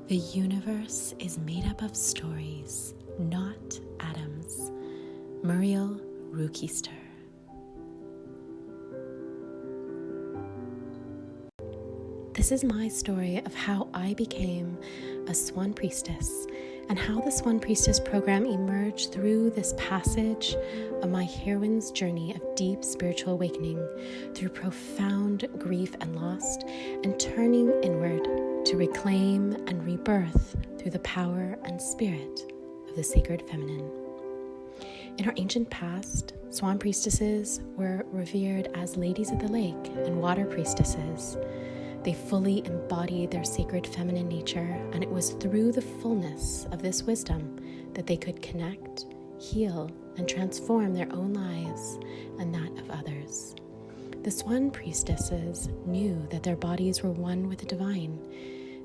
The universe is made up of stories, not atoms. Muriel Rukeyster. This is my story of how I became a Swan Priestess and how the Swan Priestess Program emerged through this passage of my heroine's journey of deep spiritual awakening through profound grief and loss and turning inward to reclaim and rebirth through the power and spirit of the sacred feminine. In our ancient past, Swan Priestesses were revered as ladies of the lake and water priestesses. They fully embodied their sacred feminine nature, and it was through the fullness of this wisdom that they could connect, heal, and transform their own lives and that of others. The Swan Priestesses knew that their bodies were one with the divine.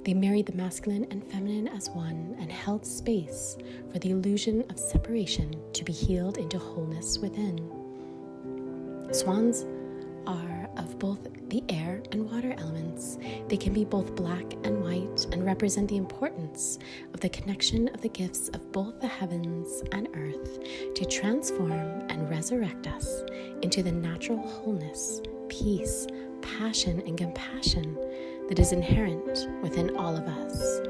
They married the masculine and feminine as one and held space for the illusion of separation to be healed into wholeness within. Swans are of both the air and water elements. They can be both black and white and represent the importance of the connection of the gifts of both the heavens and earth to transform and resurrect us into the natural wholeness, peace, passion, and compassion that is inherent within all of us.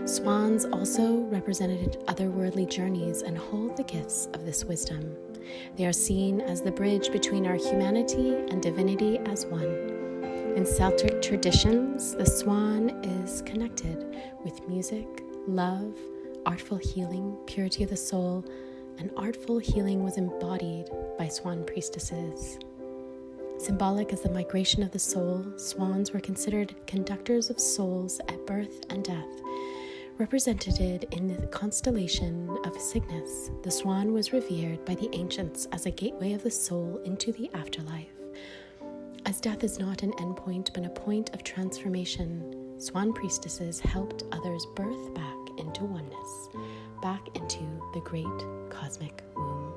Swans also represented otherworldly journeys and hold the gifts of this wisdom. They are seen as the bridge between our humanity and divinity as one. In Celtic traditions, the swan is connected with music, love, artful healing, purity of the soul, and artful healing was embodied by swan priestesses. Symbolic as the migration of the soul, swans were considered conductors of souls at birth and death. Represented in the constellation of Cygnus, the swan was revered by the ancients as a gateway of the soul into the afterlife. As death is not an endpoint but a point of transformation, swan priestesses helped others birth back into oneness, back into the great cosmic womb.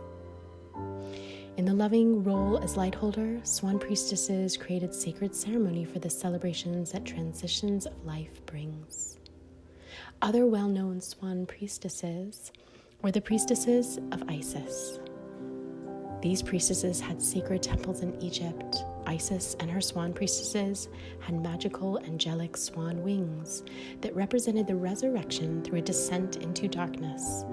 In the loving role as light holder, swan priestesses created sacred ceremony for the celebrations that transitions of life brings. Other well-known swan priestesses were the priestesses of Isis. These priestesses had sacred temples in Egypt. Isis and her swan priestesses had magical angelic swan wings that represented the resurrection through a descent into darkness.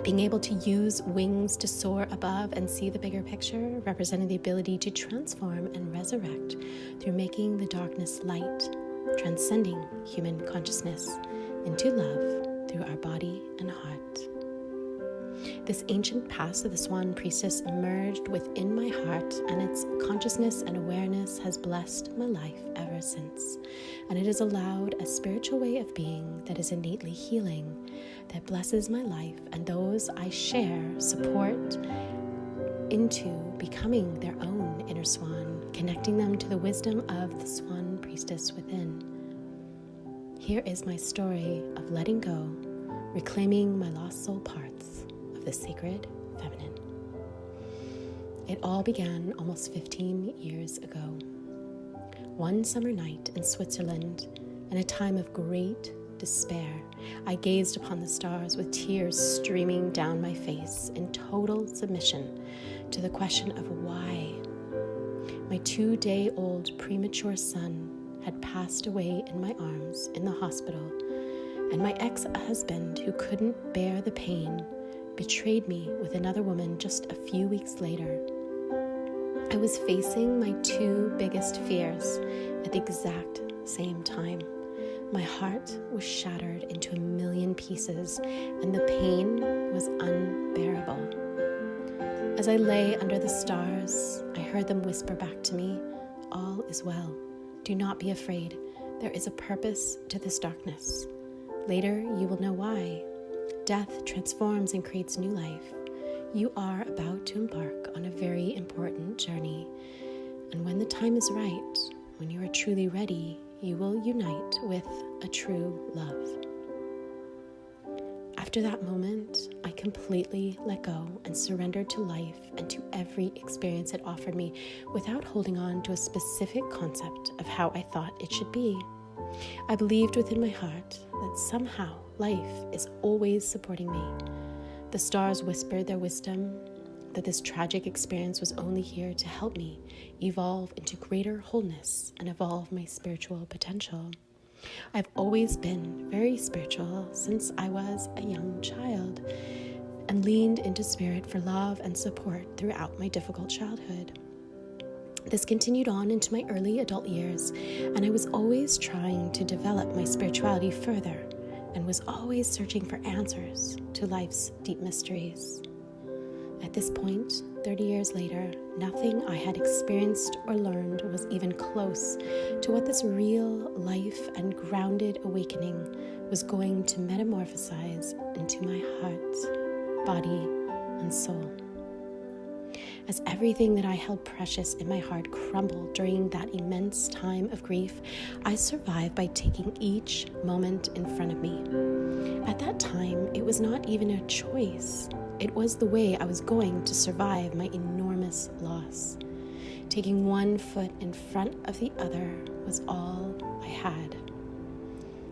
Being able to use wings to soar above and see the bigger picture represented the ability to transform and resurrect through making the darkness light, transcending human consciousness into love through our body and heart. This ancient past of the Swan Priestess emerged within my heart, and its consciousness and awareness has blessed my life ever since. And it has allowed a spiritual way of being that is innately healing, that blesses my life and those I share, support, into becoming their own inner swan, connecting them to the wisdom of the Swan Priestess within. Here is my story of letting go, reclaiming my lost soul parts of the sacred feminine. It all began almost 15 years ago. One summer night in Switzerland, in a time of great despair, I gazed upon the stars with tears streaming down my face in total submission to the question of why. My 2-day-old premature son had passed away in my arms in the hospital, and my ex-husband, who couldn't bear the pain, betrayed me with another woman just a few weeks later. I was facing my 2 biggest fears at the exact same time. My heart was shattered into a million pieces, and the pain was unbearable. As I lay under the stars, I heard them whisper back to me, "All is well. Do not be afraid. There is a purpose to this darkness. Later, you will know why. Death transforms and creates new life. You are about to embark on a very important journey. And when the time is right, when you are truly ready, you will unite with a true love." After that moment, I completely let go and surrendered to life and to every experience it offered me without holding on to a specific concept of how I thought it should be. I believed within my heart that somehow life is always supporting me. The stars whispered their wisdom, that this tragic experience was only here to help me evolve into greater wholeness and evolve my spiritual potential. I've always been very spiritual since I was a young child and leaned into spirit for love and support throughout my difficult childhood. This continued on into my early adult years, and I was always trying to develop my spirituality further and was always searching for answers to life's deep mysteries. At this point, 30 years later, nothing I had experienced or learned was even close to what this real life and grounded awakening was going to metamorphosize into my heart, body, and soul. As everything that I held precious in my heart crumbled during that immense time of grief, I survived by taking each moment in front of me. At that time, it was not even a choice. It was the way I was going to survive my enormous loss. Taking one foot in front of the other was all I had.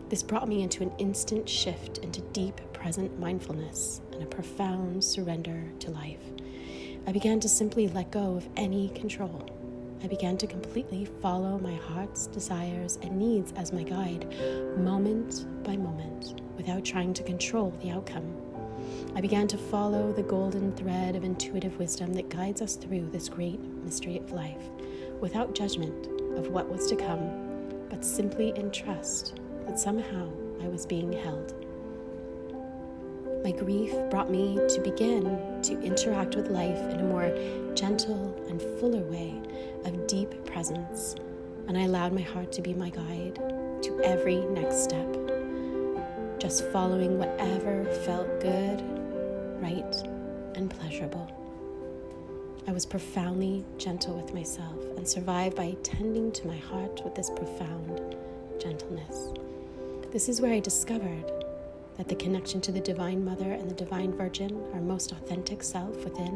This brought me into an instant shift into deep present mindfulness and a profound surrender to life. I began to simply let go of any control. I began to completely follow my heart's desires and needs as my guide, moment by moment, without trying to control the outcome. I began to follow the golden thread of intuitive wisdom that guides us through this great mystery of life, without judgment of what was to come, but simply in trust that somehow I was being held. My grief brought me to begin to interact with life in a more gentle and fuller way of deep presence, and I allowed my heart to be my guide to every next step, just following whatever felt good, right, and pleasurable. I was profoundly gentle with myself and survived by tending to my heart with this profound gentleness. This is where I discovered that the connection to the Divine Mother and the Divine Virgin, our most authentic self within,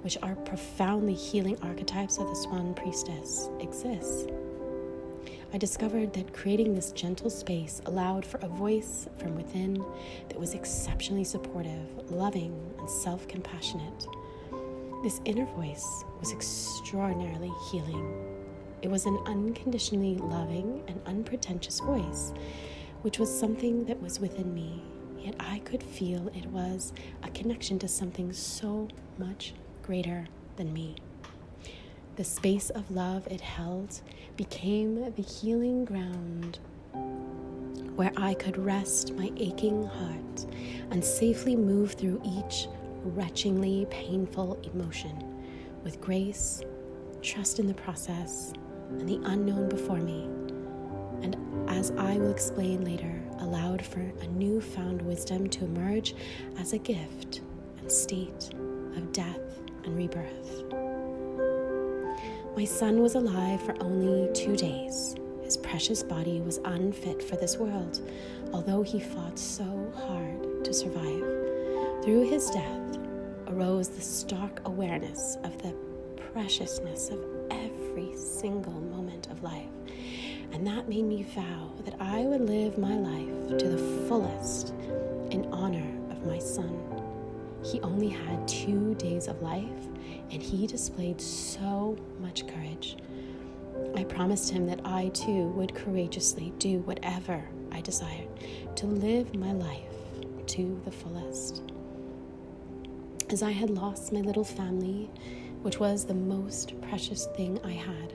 which are profoundly healing archetypes of the Swan Priestess, exists. I discovered that creating this gentle space allowed for a voice from within that was exceptionally supportive, loving, and self-compassionate. This inner voice was extraordinarily healing. It was an unconditionally loving and unpretentious voice, which was something that was within me, yet I could feel it was a connection to something so much greater than me. The space of love it held became the healing ground where I could rest my aching heart and safely move through each retchingly painful emotion with grace, trust in the process, and the unknown before me. And as I will explain later, allowed for a newfound wisdom to emerge as a gift and state of death and rebirth. My son was alive for only 2 days. His precious body was unfit for this world, although he fought so hard to survive. Through his death arose the stark awareness of the preciousness of every single moment of life. And that made me vow that I would live my life to the fullest in honor of my son. He only had 2 days of life, and he displayed so much courage. I promised him that I too would courageously do whatever I desired to live my life to the fullest. As I had lost my little family, which was the most precious thing I had,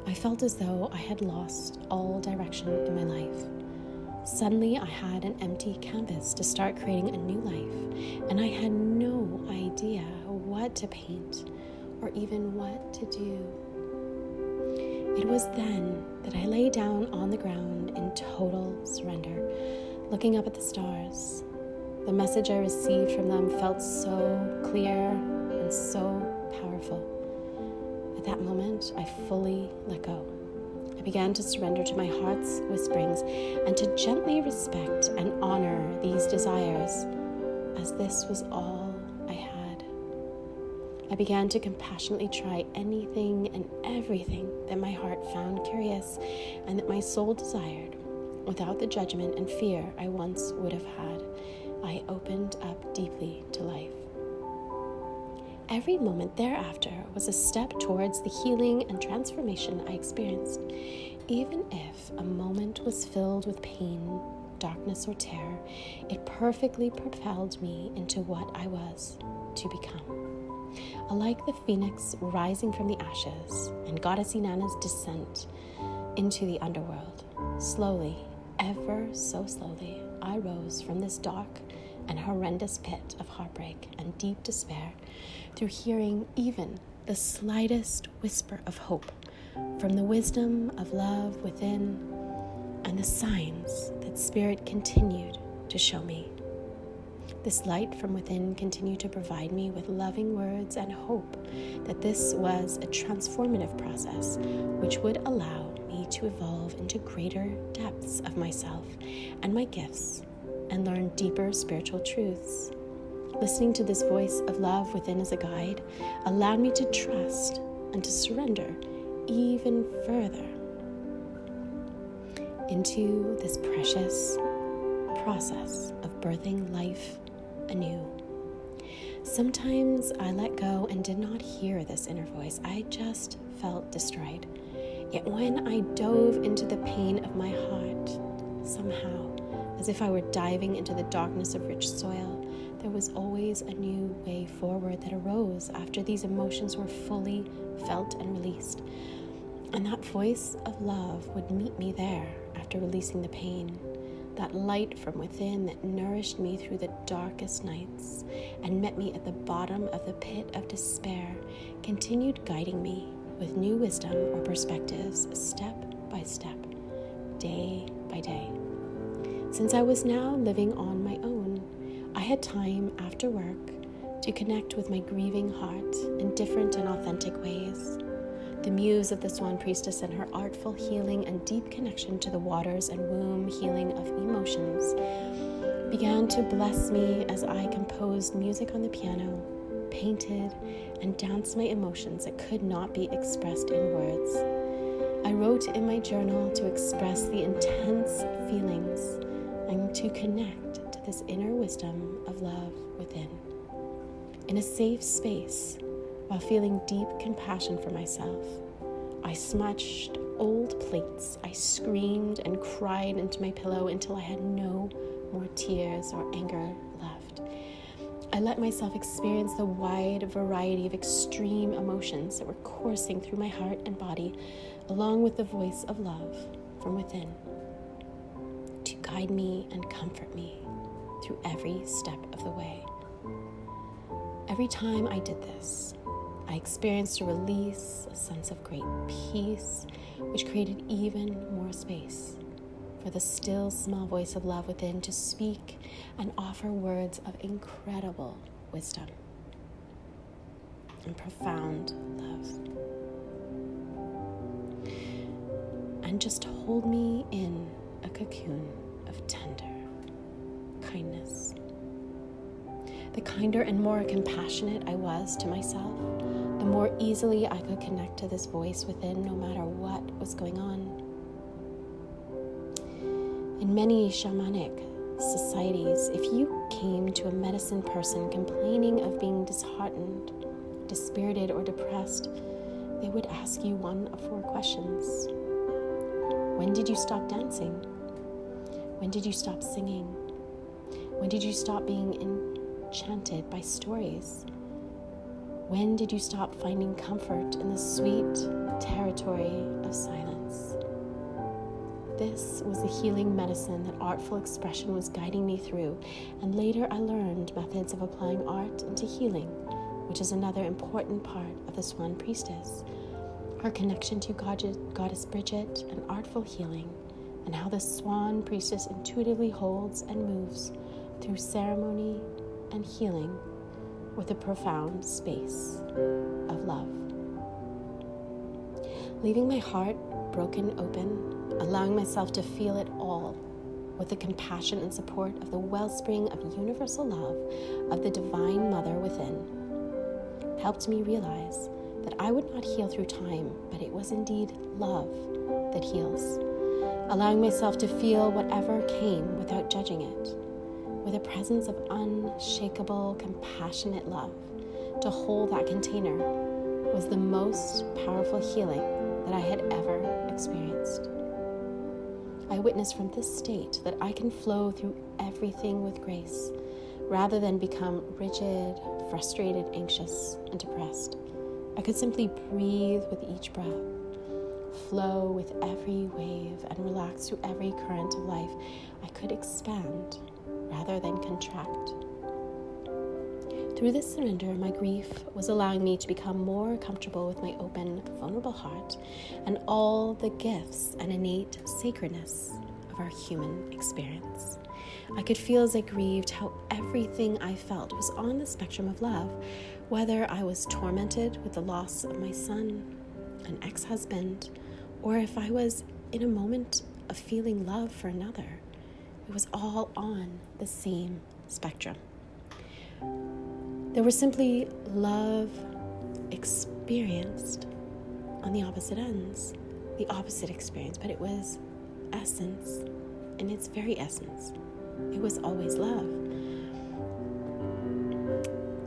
I felt as though I had lost all direction in my life. Suddenly, I had an empty canvas to start creating a new life, and I had no idea what to paint or even what to do. It was then that I lay down on the ground in total surrender, looking up at the stars. The message I received from them felt so clear and so powerful. At that moment, I fully let go. I began to surrender to my heart's whisperings and to gently respect and honor these desires, as this was all I had. I began to compassionately try anything and everything that my heart found curious and that my soul desired, without the judgment and fear I once would have had. I opened up deeply to life. Every moment thereafter was a step towards the healing and transformation I experienced. Even if a moment was filled with pain, darkness, or terror, it perfectly propelled me into what I was to become. Like the phoenix rising from the ashes and Goddess Inanna's descent into the underworld, slowly, ever so slowly, I rose from this dark and horrendous pit of heartbreak and deep despair through hearing even the slightest whisper of hope from the wisdom of love within and the signs that Spirit continued to show me. This light from within continued to provide me with loving words and hope that this was a transformative process which would allow me to evolve into greater depths of myself and my gifts and learn deeper spiritual truths. Listening to this voice of love within as a guide allowed me to trust and to surrender even further into this precious process of birthing life anew. Sometimes I let go and did not hear this inner voice. I just felt destroyed. Yet when I dove into the pain of my heart, somehow, as if I were diving into the darkness of rich soil, there was always a new way forward that arose after these emotions were fully felt and released. And that voice of love would meet me there after releasing the pain. That light from within that nourished me through the darkest nights and met me at the bottom of the pit of despair continued guiding me with new wisdom or perspectives step by step, day by day. Since I was now living on my own, I had time after work to connect with my grieving heart in different and authentic ways. The muse of the Swan Priestess and her artful healing and deep connection to the waters and womb healing of emotions began to bless me as I composed music on the piano, painted, and danced my emotions that could not be expressed in words. I wrote in my journal to express the intense feelings and to connect to this inner wisdom of love within. In a safe space, while feeling deep compassion for myself, I smudged old plates. I screamed and cried into my pillow until I had no more tears or anger left. I let myself experience the wide variety of extreme emotions that were coursing through my heart and body, along with the voice of love from within, to guide me and comfort me through every step of the way. Every time I did this, I experienced a release, a sense of great peace, which created even more space for the still small voice of love within to speak and offer words of incredible wisdom and profound love. And just hold me in a cocoon of tender kindness. The kinder and more compassionate I was to myself, the more easily I could connect to this voice within no matter what was going on. In many shamanic societies, if you came to a medicine person complaining of being disheartened, dispirited, or depressed, they would ask you one of 4 questions. When did you stop dancing? When did you stop singing? When did you stop being enchanted by stories? When did you stop finding comfort in the sweet territory of silence? This was the healing medicine that artful expression was guiding me through, and later I learned methods of applying art into healing, which is another important part of the Swan Priestess. Her connection to Goddess Bridget and artful healing, and how the Swan Priestess intuitively holds and moves through ceremony and healing with a profound space of love. Leaving my heart broken open, allowing myself to feel it all with the compassion and support of the wellspring of universal love of the Divine Mother within. helped me realize that I would not heal through time, but it was indeed love that heals. Allowing myself to feel whatever came without judging it, with a presence of unshakable, compassionate love, to hold that container was the most powerful healing that I had ever experienced. I witnessed from this state that I can flow through everything with grace, rather than become rigid, frustrated, anxious, and depressed. I could simply breathe with each breath, flow with every wave, and relax through every current of life. I could expand rather than contract. Through this surrender, my grief was allowing me to become more comfortable with my open, vulnerable heart and all the gifts and innate sacredness of our human experience. I could feel as I grieved how everything I felt was on the spectrum of love, whether I was tormented with the loss of my son, an ex-husband, or if I was in a moment of feeling love for another. It was all on the same spectrum. There was simply love experienced on the opposite ends, the opposite experience, but it was essence, in its very essence. It was always love.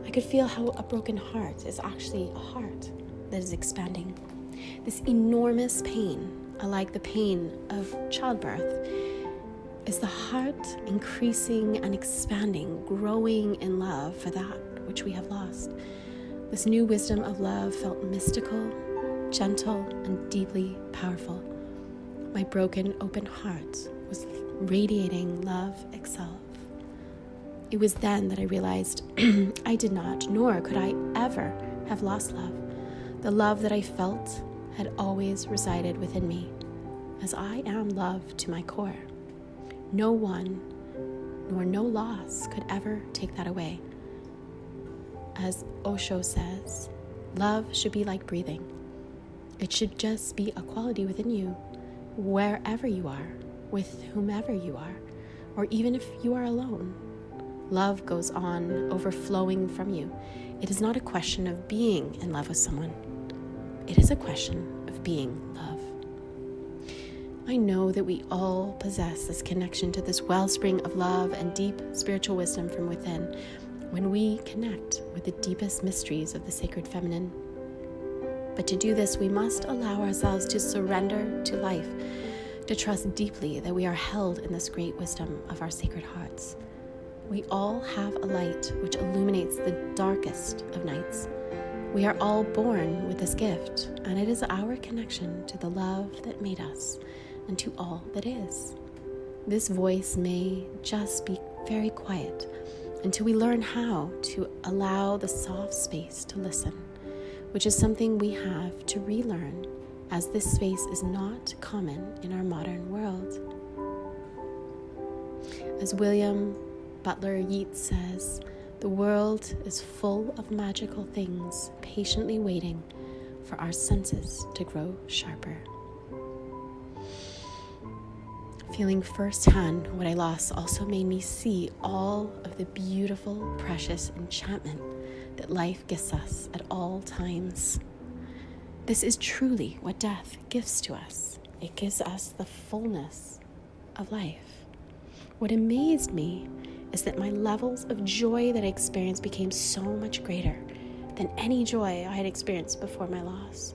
I could feel how a broken heart is actually a heart that is expanding. This enormous pain, unlike the pain of childbirth, is the heart increasing and expanding, growing in love for that which we have lost. This new wisdom of love felt mystical, gentle, and deeply powerful. My broken, open heart was radiating love itself. It was then that I realized I did not, nor could I ever have lost love. The love that I felt had always resided within me, as I am love to my core. No one, nor no loss, could ever take that away. As Osho says, love should be like breathing. It should just be a quality within you, wherever you are, with whomever you are, or even if you are alone. Love goes on, overflowing from you. It is not a question of being in love with someone. It is a question of being love. I know that we all possess this connection to this wellspring of love and deep spiritual wisdom from within when we connect with the deepest mysteries of the sacred feminine. But to do this, we must allow ourselves to surrender to life, to trust deeply that we are held in this great wisdom of our sacred hearts. We all have a light which illuminates the darkest of nights. We are all born with this gift, and it is our connection to the love that made us and to all that is. This voice may just be very quiet until we learn how to allow the soft space to listen, which is something we have to relearn, as this space is not common in our modern world. As William Butler Yeats says, the world is full of magical things patiently waiting for our senses to grow sharper. Feeling firsthand what I lost also made me see all of the beautiful, precious enchantment that life gives us at all times. This is truly what death gives to us. It gives us the fullness of life. What amazed me is that my levels of joy that I experienced became so much greater than any joy I had experienced before my loss.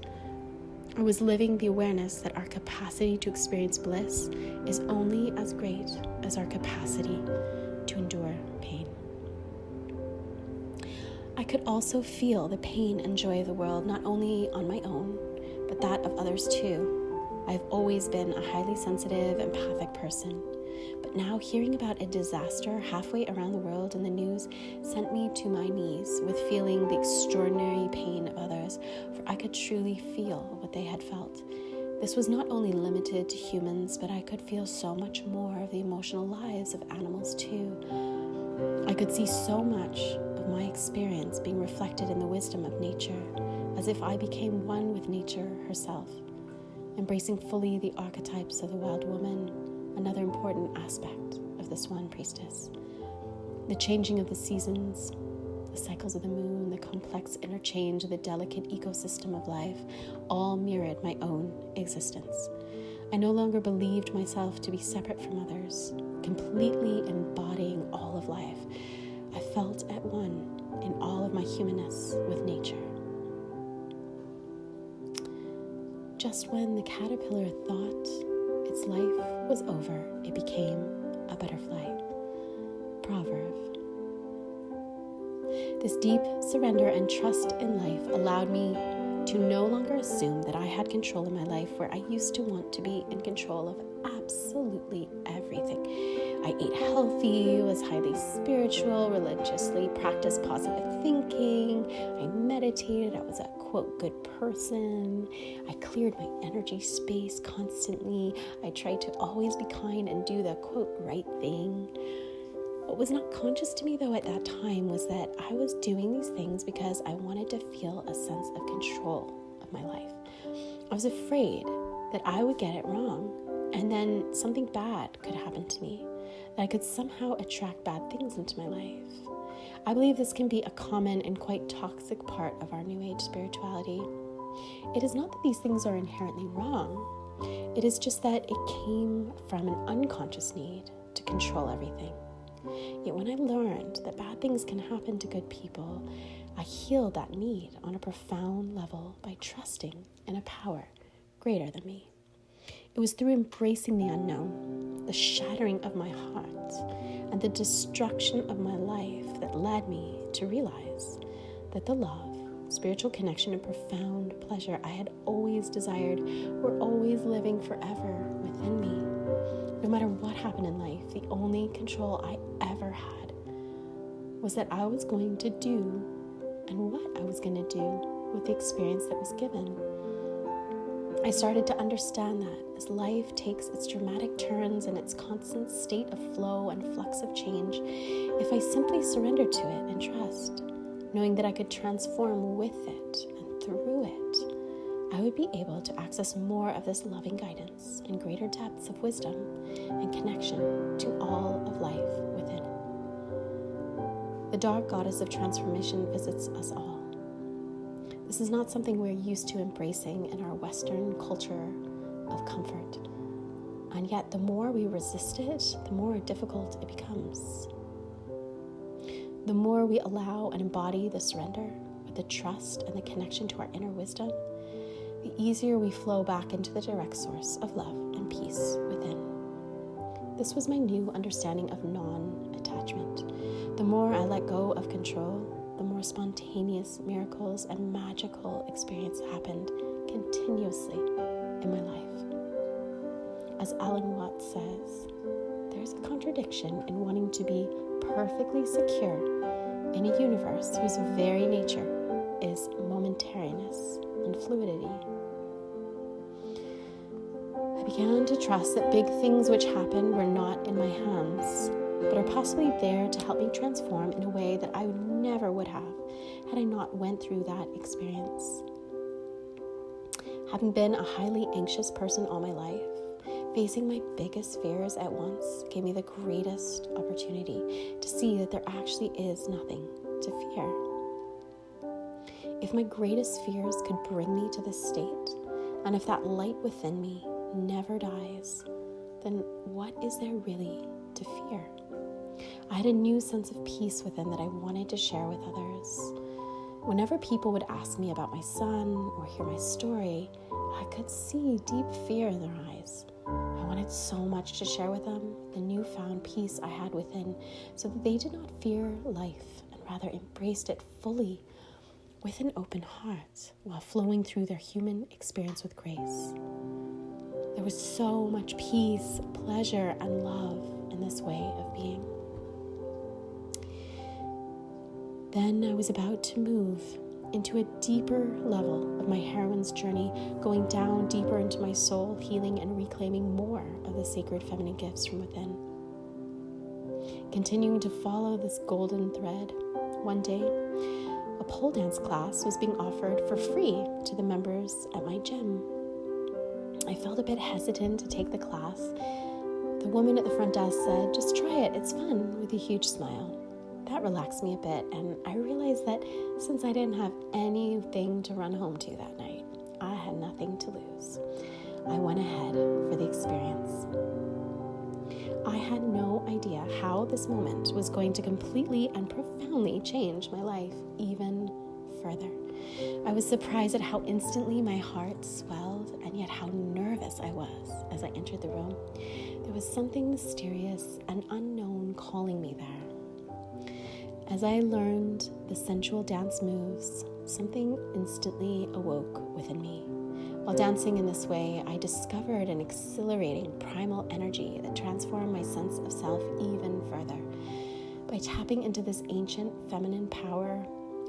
I was living the awareness that our capacity to experience bliss is only as great as our capacity to endure pain. I could also feel the pain and joy of the world, not only on my own, but that of others too. I've always been a highly sensitive, empathic person. But now hearing about a disaster halfway around the world in the news sent me to my knees with feeling the extraordinary pain of others, for I could truly feel what they had felt. This was not only limited to humans, but I could feel so much more of the emotional lives of animals too. I could see so much of my experience being reflected in the wisdom of nature, as if I became one with nature herself, embracing fully the archetypes of the wild woman, another important aspect of the Swan Priestess. The changing of the seasons, the cycles of the moon, the complex interchange of the delicate ecosystem of life, all mirrored my own existence. I no longer believed myself to be separate from others, completely embodying all of life. I felt at one in all of my humanness with nature. Just when the caterpillar thought its life was over, it became a butterfly. Proverb. This deep surrender and trust in life allowed me to no longer assume that I had control of my life where I used to want to be in control of absolutely everything. I ate healthy, was highly spiritual, religiously practiced positive thinking, I meditated, I was a quote good person, I cleared my energy space constantly, I tried to always be kind and do the quote right thing. What was not conscious to me though at that time was that I was doing these things because I wanted to feel a sense of control of my life. I was afraid that I would get it wrong and then something bad could happen to me, that I could somehow attract bad things into my life. I believe this can be a common and quite toxic part of our New Age spirituality. It is not that these things are inherently wrong. It is just that it came from an unconscious need to control everything. Yet when I learned that bad things can happen to good people, I healed that need on a profound level by trusting in a power greater than me. It was through embracing the unknown, the shattering of my heart, and the destruction of my life that led me to realize that the love, spiritual connection, and profound pleasure I had always desired were always living forever within me. No matter what happened in life, the only control I ever had was that I was going to do and what I was going to do with the experience that was given. I started to understand that as life takes its dramatic turns and its constant state of flow and flux of change, if I simply surrendered to it and trust, knowing that I could transform with it and through it, I would be able to access more of this loving guidance and greater depths of wisdom and connection to all of life within. The dark goddess of transformation visits us all. This is not something we're used to embracing in our Western culture of comfort. And yet, the more we resist it, the more difficult it becomes. The more we allow and embody the surrender with the trust and the connection to our inner wisdom, the easier we flow back into the direct source of love and peace within. This was my new understanding of non-attachment. The more I let go of control, the more spontaneous miracles and magical experience happened continuously in my life. As Alan Watts says, there's a contradiction in wanting to be perfectly secure in a universe whose very nature is momentariness and fluidity. I began to trust that big things which happened were not in my hands, but are possibly there to help me transform in a way that I never would have had I not went through that experience. Having been a highly anxious person all my life, facing my biggest fears at once gave me the greatest opportunity to see that there actually is nothing to fear. If my greatest fears could bring me to this state, and if that light within me never dies, then what is there really to fear? I had a new sense of peace within that I wanted to share with others. Whenever people would ask me about my son or hear my story, I could see deep fear in their eyes. I wanted so much to share with them the newfound peace I had within so that they did not fear life and rather embraced it fully with an open heart while flowing through their human experience with grace. There was so much peace, pleasure, and love in this way of being. Then I was about to move into a deeper level of my heroine's journey, going down deeper into my soul, healing and reclaiming more of the sacred feminine gifts from within. Continuing to follow this golden thread, one day, a pole dance class was being offered for free to the members at my gym. I felt a bit hesitant to take the class. The woman at the front desk said, "Just try it, it's fun," with a huge smile. that relaxed me a bit, and I realized that since I didn't have anything to run home to that night, I had nothing to lose. I went ahead for the experience. I had no idea how this moment was going to completely and profoundly change my life even further. I was surprised at how instantly my heart swelled, and yet how nervous I was as I entered the room. There was something mysterious and unknown calling me there. As I learned the sensual dance moves, something instantly awoke within me. While dancing in this way, I discovered an exhilarating primal energy that transformed my sense of self even further. By tapping into this ancient feminine power,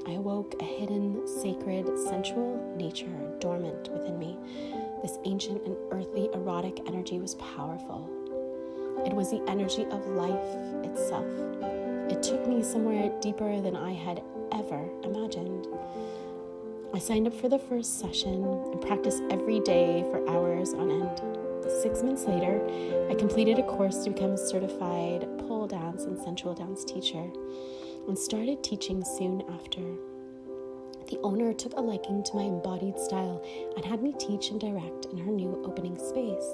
I awoke a hidden, sacred, sensual nature dormant within me. This ancient and earthly erotic energy was powerful. It was the energy of life itself. It took me somewhere deeper than I had ever imagined. I signed up for the first session and practiced every day for hours on end. 6 months later, I completed a course to become a certified pole dance and sensual dance teacher and started teaching soon after. The owner took a liking to my embodied style and had me teach and direct in her new opening space.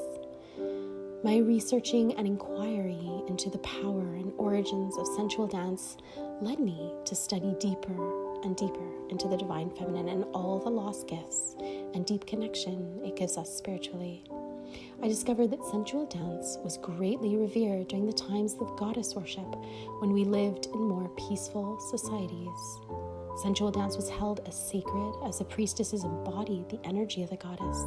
My researching and inquiry into the power and origins of sensual dance led me to study deeper and deeper into the divine feminine and all the lost gifts and deep connection it gives us spiritually. I discovered that sensual dance was greatly revered during the times of goddess worship when we lived in more peaceful societies. Sensual dance was held as sacred as the priestesses embodied the energy of the goddess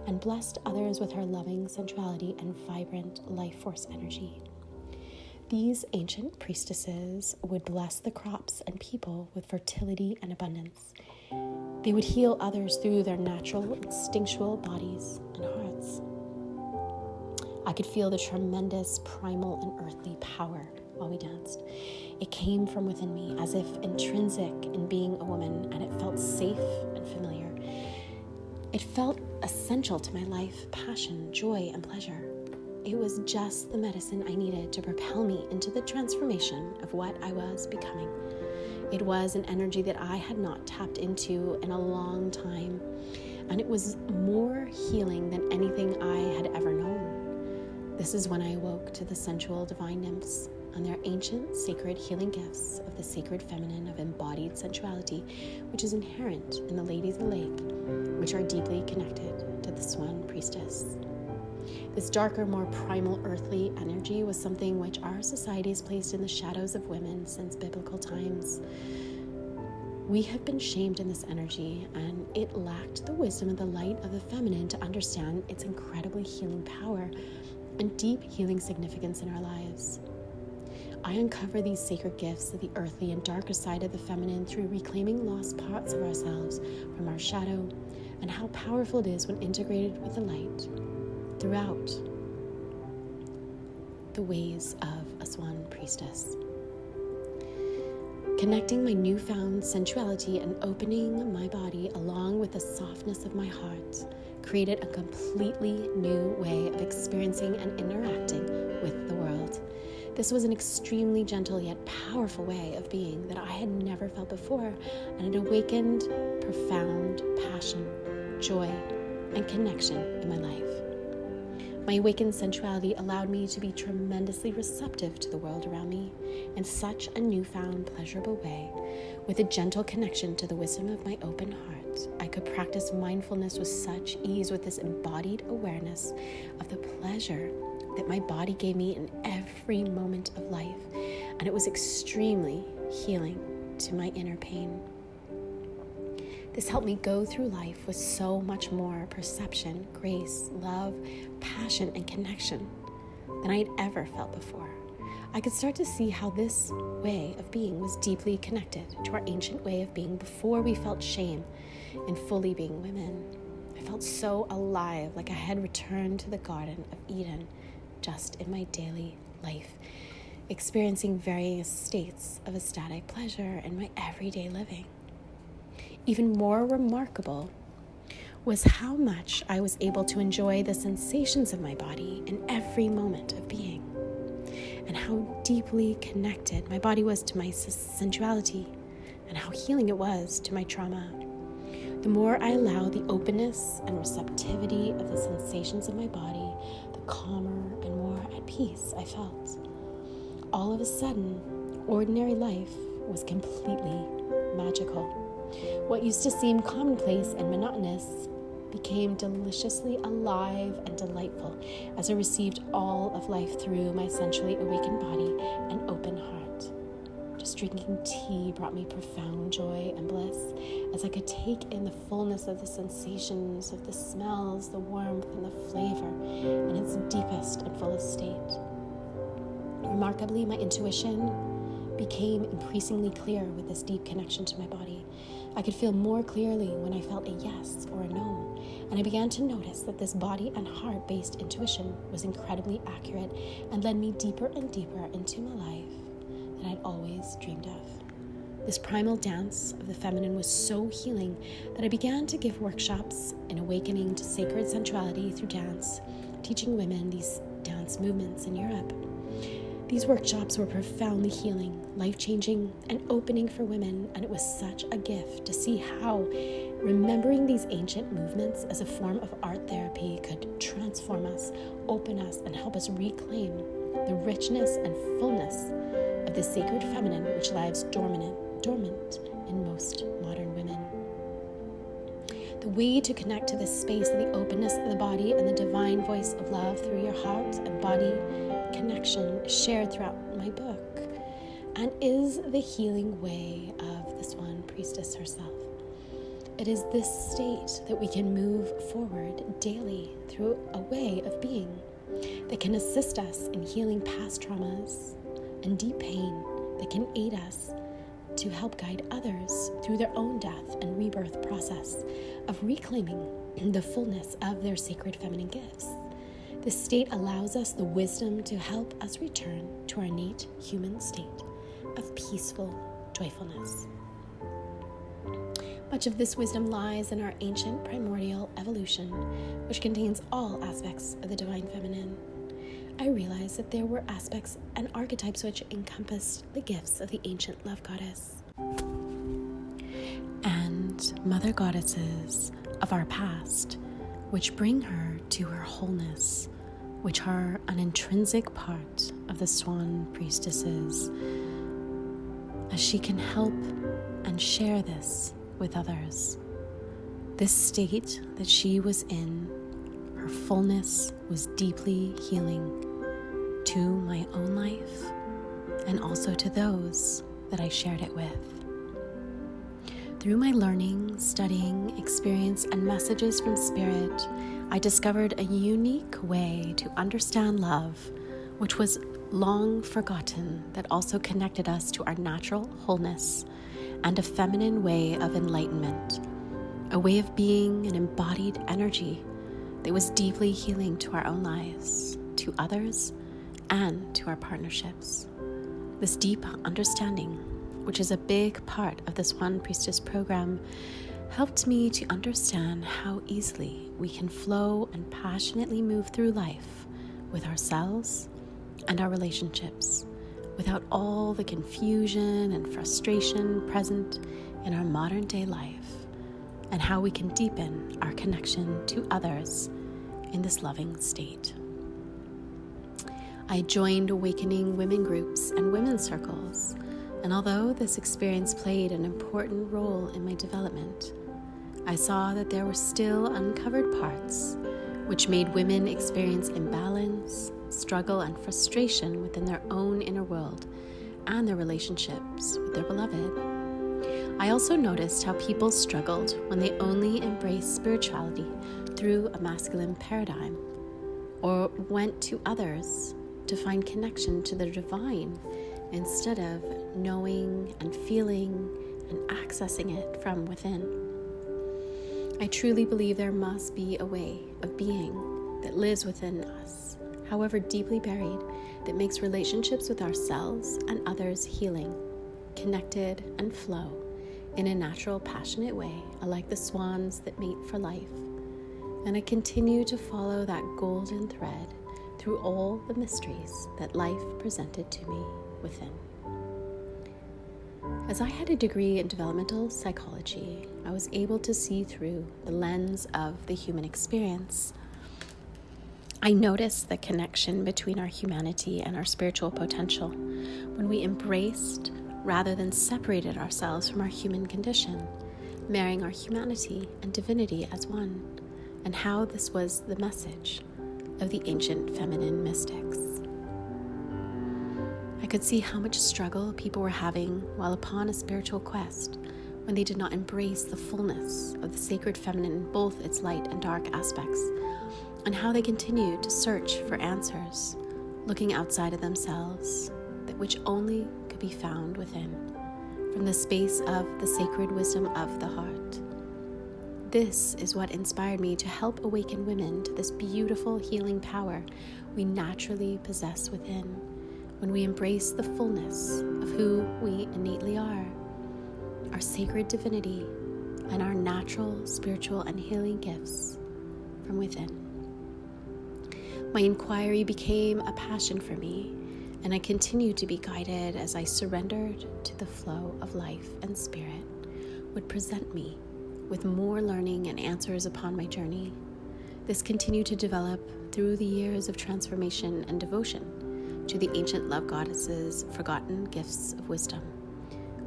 and blessed others with her loving sensuality and vibrant life force energy. These ancient priestesses would bless the crops and people with fertility and abundance. They would heal others through their natural, instinctual bodies and hearts. I could feel the tremendous primal and earthly power while we danced. It came from within me as if intrinsic in being a woman, and it felt safe and familiar. It felt essential to my life, passion, joy, and pleasure. It was just the medicine I needed to propel me into the transformation of what I was becoming. It was an energy that I had not tapped into in a long time, and it was more healing than anything I had ever known. This is when I awoke to the sensual divine nymphs and their ancient sacred healing gifts of the sacred feminine of embodied sensuality, which is inherent in the ladies of the lake, which are deeply connected to the Swan Priestess. This darker, more primal earthly energy was something which our society has placed in the shadows of women since biblical times. We have been shamed in this energy, and it lacked the wisdom and the light of the feminine to understand its incredibly healing power and deep healing significance in our lives. I uncover these sacred gifts of the earthly and darker side of the feminine through reclaiming lost parts of ourselves from our shadow, and how powerful it is when integrated with the light throughout the ways of a Swan Priestess. Connecting my newfound sensuality and opening my body along with the softness of my heart created a completely new way of experiencing and interacting with the world. This was an extremely gentle yet powerful way of being that I had never felt before, and it awakened profound passion, joy, and connection in my life. My awakened sensuality allowed me to be tremendously receptive to the world around me in such a newfound, pleasurable way. With a gentle connection to the wisdom of my open heart, I could practice mindfulness with such ease with this embodied awareness of the pleasure that my body gave me in every moment of life, and it was extremely healing to my inner pain. This helped me go through life with so much more perception, grace, love, passion, and connection than I had ever felt before. I could start to see how this way of being was deeply connected to our ancient way of being before we felt shame in fully being women. I felt so alive, like I had returned to the Garden of Eden, just in my daily life, experiencing various states of ecstatic pleasure in my everyday living. Even more remarkable was how much I was able to enjoy the sensations of my body in every moment of being. and how deeply connected my body was to my sensuality and how healing it was to my trauma. The more I allow the openness and receptivity of the sensations of my body, the calmer and more at peace I felt. All of a sudden, ordinary life was completely magical. What used to seem commonplace and monotonous became deliciously alive and delightful as I received all of life through my sensually awakened body and open heart. Just drinking tea brought me profound joy and bliss as I could take in the fullness of the sensations, of the smells, the warmth, and the flavor in its deepest and fullest state. Remarkably, my intuition became increasingly clear with this deep connection to my body. I could feel more clearly when I felt a yes or a no, and I began to notice that this body and heart-based intuition was incredibly accurate and led me deeper and deeper into my life that I'd always dreamed of. This primal dance of the feminine was so healing that I began to give workshops in awakening to sacred sensuality through dance, teaching women these dance movements in Europe. These workshops were profoundly healing, life-changing, and opening for women, and it was such a gift to see how remembering these ancient movements as a form of art therapy could transform us, open us, and help us reclaim the richness and fullness of the sacred feminine which lies dormant in most modern women. The way to connect to this space of the openness of the body and the divine voice of love through your heart and body connection is shared throughout my book and is the healing way of the Swan Priestess herself. It is this state that we can move forward daily through a way of being that can assist us in healing past traumas and deep pain, that can aid us to help guide others through their own death and rebirth process of reclaiming the fullness of their sacred feminine gifts. This state allows us the wisdom to help us return to our innate human state of peaceful joyfulness. Much of this wisdom lies in our ancient primordial evolution, which contains all aspects of the divine feminine. I realized that there were aspects and archetypes which encompassed the gifts of the ancient love goddess and mother goddesses of our past, which bring her to her wholeness, which are an intrinsic part of the Swan Priestesses, as she can help and share this with others. This state that she was in, her fullness, was deeply healing to my own life and also to those that I shared it with. Through my learning, studying, experience, and messages from Spirit, I discovered a unique way to understand love, which was long forgotten, that also connected us to our natural wholeness and a feminine way of enlightenment, a way of being an embodied energy that was deeply healing to our own lives, to others, and to our partnerships. This deep understanding, which is a big part of the Swan Priestess Program, helped me to understand how easily we can flow and passionately move through life with ourselves and our relationships without all the confusion and frustration present in our modern day life, and how we can deepen our connection to others in this loving state. I joined awakening women groups and women's circles, and although this experience played an important role in my development, I saw that there were still uncovered parts which made women experience imbalance, struggle, and frustration within their own inner world and their relationships with their beloved. I also noticed how people struggled when they only embraced spirituality through a masculine paradigm, or went to others to find connection to the divine instead of knowing and feeling and accessing it from within. I truly believe there must be a way of being that lives within us, however deeply buried, that makes relationships with ourselves and others healing, connected, and flow in a natural, passionate way, like the swans that mate for life. And I continue to follow that golden thread through all the mysteries that life presented to me within. As I had a degree in developmental psychology, I was able to see through the lens of the human experience. I noticed the connection between our humanity and our spiritual potential when we embraced rather than separated ourselves from our human condition, marrying our humanity and divinity as one, and how this was the message of the ancient feminine mystics. I could see how much struggle people were having while upon a spiritual quest when they did not embrace the fullness of the sacred feminine in both its light and dark aspects, and how they continued to search for answers, looking outside of themselves, that which only could be found within, from the space of the sacred wisdom of the heart. This is what inspired me to help awaken women to this beautiful healing power we naturally possess within when we embrace the fullness of who we innately are, our sacred divinity, and our natural, spiritual, and healing gifts from within. My inquiry became a passion for me, and I continued to be guided as I surrendered to the flow of life and spirit would present me with more learning and answers upon my journey. This continued to develop through the years of transformation and devotion to the ancient love goddesses' forgotten gifts of wisdom,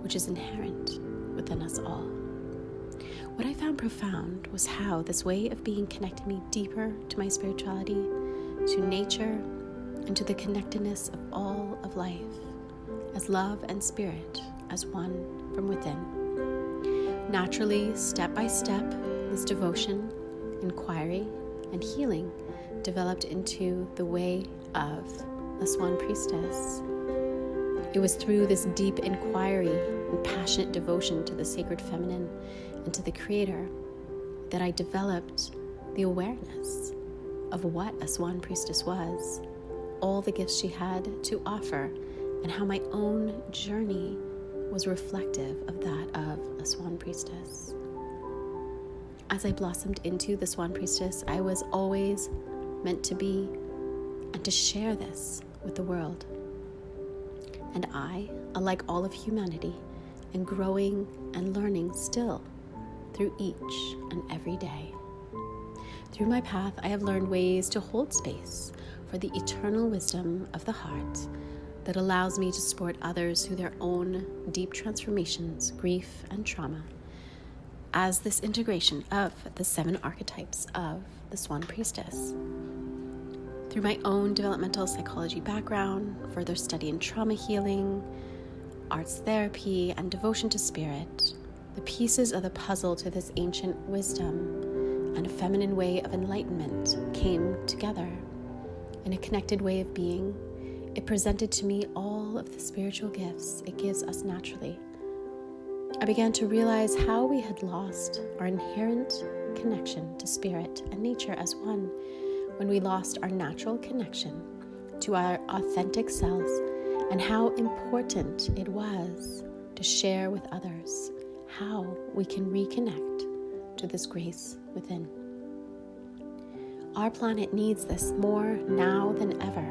which is inherent within us all. What I found profound was how this way of being connected me deeper to my spirituality, to nature, and to the connectedness of all of life, as love and spirit as one from within. Naturally, step by step, this devotion, inquiry, and healing developed into the way of the Swan Priestess. It was through this deep inquiry and passionate devotion to the sacred feminine and to the Creator that I developed the awareness of what a Swan Priestess was, all the gifts she had to offer, and how my own journey was reflective of that of a Swan Priestess. As I blossomed into the Swan Priestess, I was always meant to be and to share this with the world. And I, alike all of humanity, am growing and learning still through each and every day. Through my path, I have learned ways to hold space for the eternal wisdom of the heart that allows me to support others through their own deep transformations, grief, and trauma, as this integration of the 7 archetypes of the Swan Priestess. Through my own developmental psychology background, further study in trauma healing, arts therapy, and devotion to spirit, the pieces of the puzzle to this ancient wisdom and a feminine way of enlightenment came together. In a connected way of being, it presented to me all of the spiritual gifts it gives us naturally. I began to realize how we had lost our inherent connection to spirit and nature as one when we lost our natural connection to our authentic selves, and how important it was to share with others how we can reconnect to this grace within. Our planet needs this more now than ever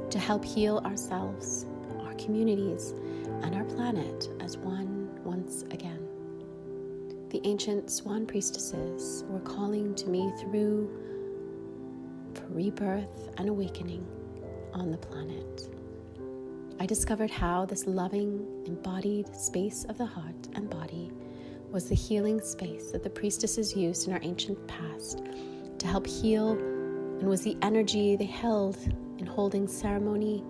to help heal ourselves, our communities, and our planet as one once again. The ancient Swan Priestesses were calling to me through for rebirth and awakening on the planet. I discovered how this loving, embodied space of the heart and body was the healing space that the priestesses used in our ancient past to help heal, and was the energy they held in holding ceremony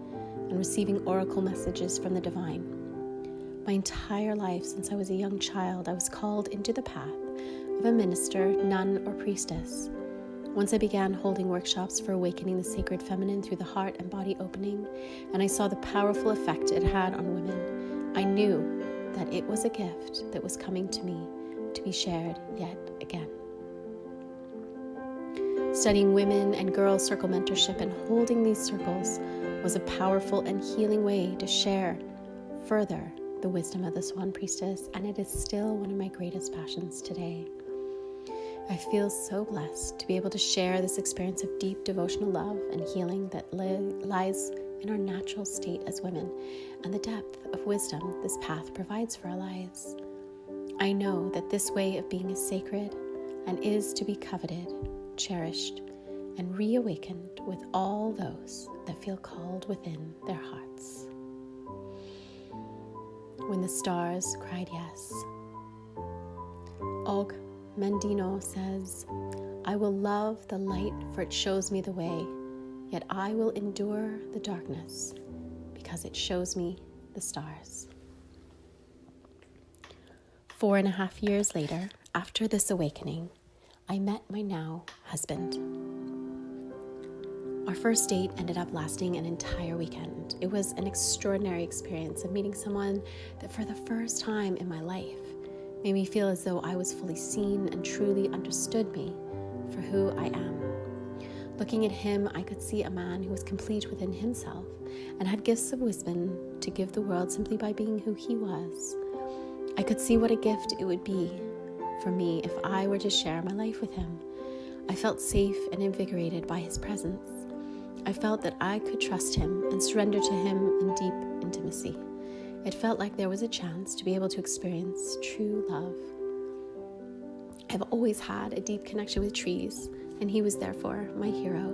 and receiving oracle messages from the divine. My entire life, since I was a young child, I was called into the path of a minister, nun, or priestess. Once I began holding workshops for awakening the sacred feminine through the heart and body opening, and I saw the powerful effect it had on women, I knew that it was a gift that was coming to me to be shared yet again. Studying women and girls circle mentorship and holding these circles was a powerful and healing way to share further the wisdom of the Swan Priestess, and it is still one of my greatest passions today. I feel so blessed to be able to share this experience of deep devotional love and healing that lies in our natural state as women and the depth of wisdom this path provides for our lives. I know that this way of being is sacred and is to be coveted, cherished, and reawakened with all those that feel called within their hearts. When the stars cried yes. Og Mendino says, I will love the light for it shows me the way, yet I will endure the darkness because it shows me the stars. 4.5 years later, after this awakening, I met my now husband. Our first date ended up lasting an entire weekend. It was an extraordinary experience of meeting someone that for the first time in my life made me feel as though I was fully seen and truly understood me for who I am. Looking at him, I could see a man who was complete within himself and had gifts of wisdom to give the world simply by being who he was. I could see what a gift it would be for me if I were to share my life with him. I felt safe and invigorated by his presence. I felt that I could trust him and surrender to him in deep intimacy. It felt like there was a chance to be able to experience true love. I've always had a deep connection with trees, and he was therefore my hero.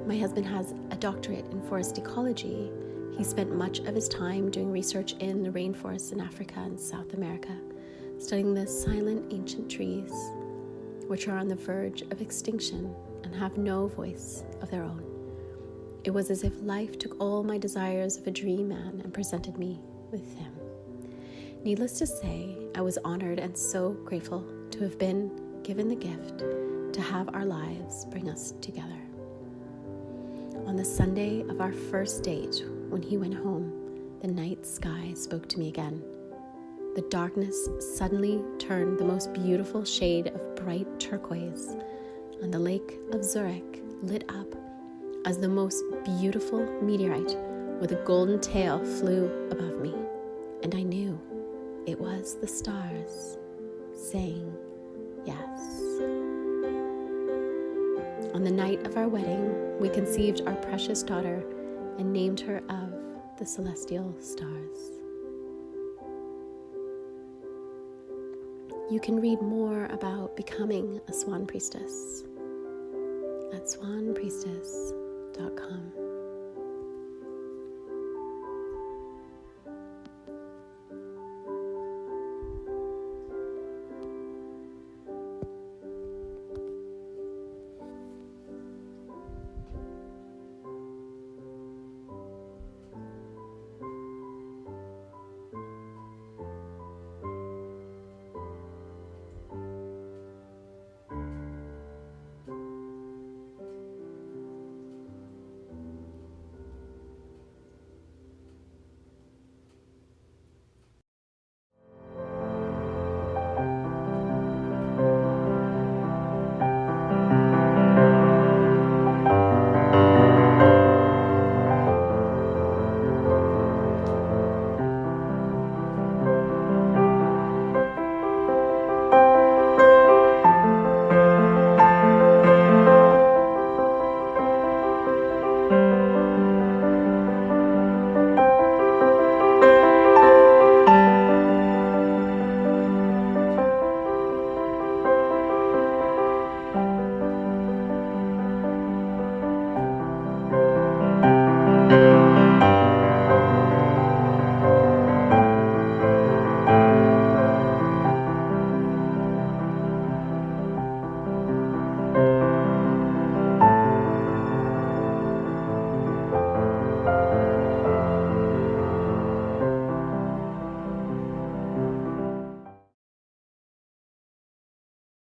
My husband has a doctorate in forest ecology. He spent much of his time doing research in the rainforests in Africa and South America, studying the silent ancient trees, which are on the verge of extinction and have no voice of their own. It was as if life took all my desires of a dream man and presented me with him. Needless to say, I was honored and so grateful to have been given the gift to have our lives bring us together. On the Sunday of our first date, when he went home, the night sky spoke to me again. The darkness suddenly turned the most beautiful shade of bright turquoise, and the lake of Zurich lit up as the most beautiful meteorite with a golden tail flew above me, and I knew it was the stars saying yes. On the night of our wedding, we conceived our precious daughter and named her of the celestial stars. You can read more about becoming a Swan Priestess at swanpriestess.com.